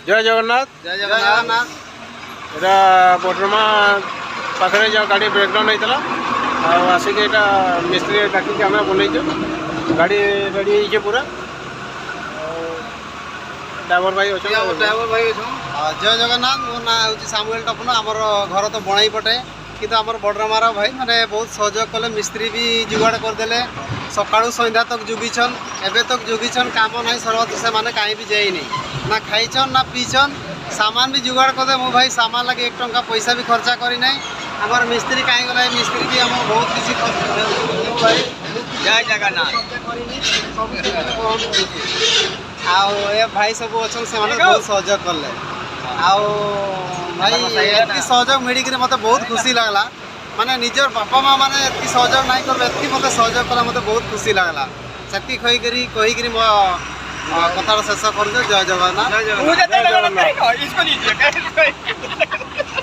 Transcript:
जय जगन्नाथ। जय जगन्नाथ। एटा बडरमा पाखे जो गाड़ी ब्रेकडाउन होता आसिक मिस्त्री डाक आम बनईचे गाड़ी रेडी हो पूरा ड्राइवर भाई अच्छा ड्राइवर भाई जय जगन्नाथ। मो ना हूँ सामुएल टपन। आमर घर तो बणाई पटे कि आमर बडरमार भाई मैंने बहुत सहयोग कले मिस्त्री भी जुगाड़ करदे सका सन्ध्या तक जुगिछन एबे तक जुगिछन काम ना सर्वत से माने कहीं भी जाइनी ना खाइछन ना पीछन सामान भी जुगाड़ करदे मो भाई सामान लगे 1 टंका पैसा भी खर्चा करी ना आमर मिस्त्री कहीं गला मिस्त्री भी आम बहुत किसी भाई जय जगन्नाथ। आ भाई सब अच्छा से बहुत सहयोग कले भाई ये सहयोग मिल मत बहुत खुशी लगला माने निजर बापा माँ मैंने ये सहयोग नहीं कर मत सहयोग कला मत बहुत खुशी लगला से कहीकि मो कथार शेष कर जय जगन्नाथ। जय जगन्नाथ।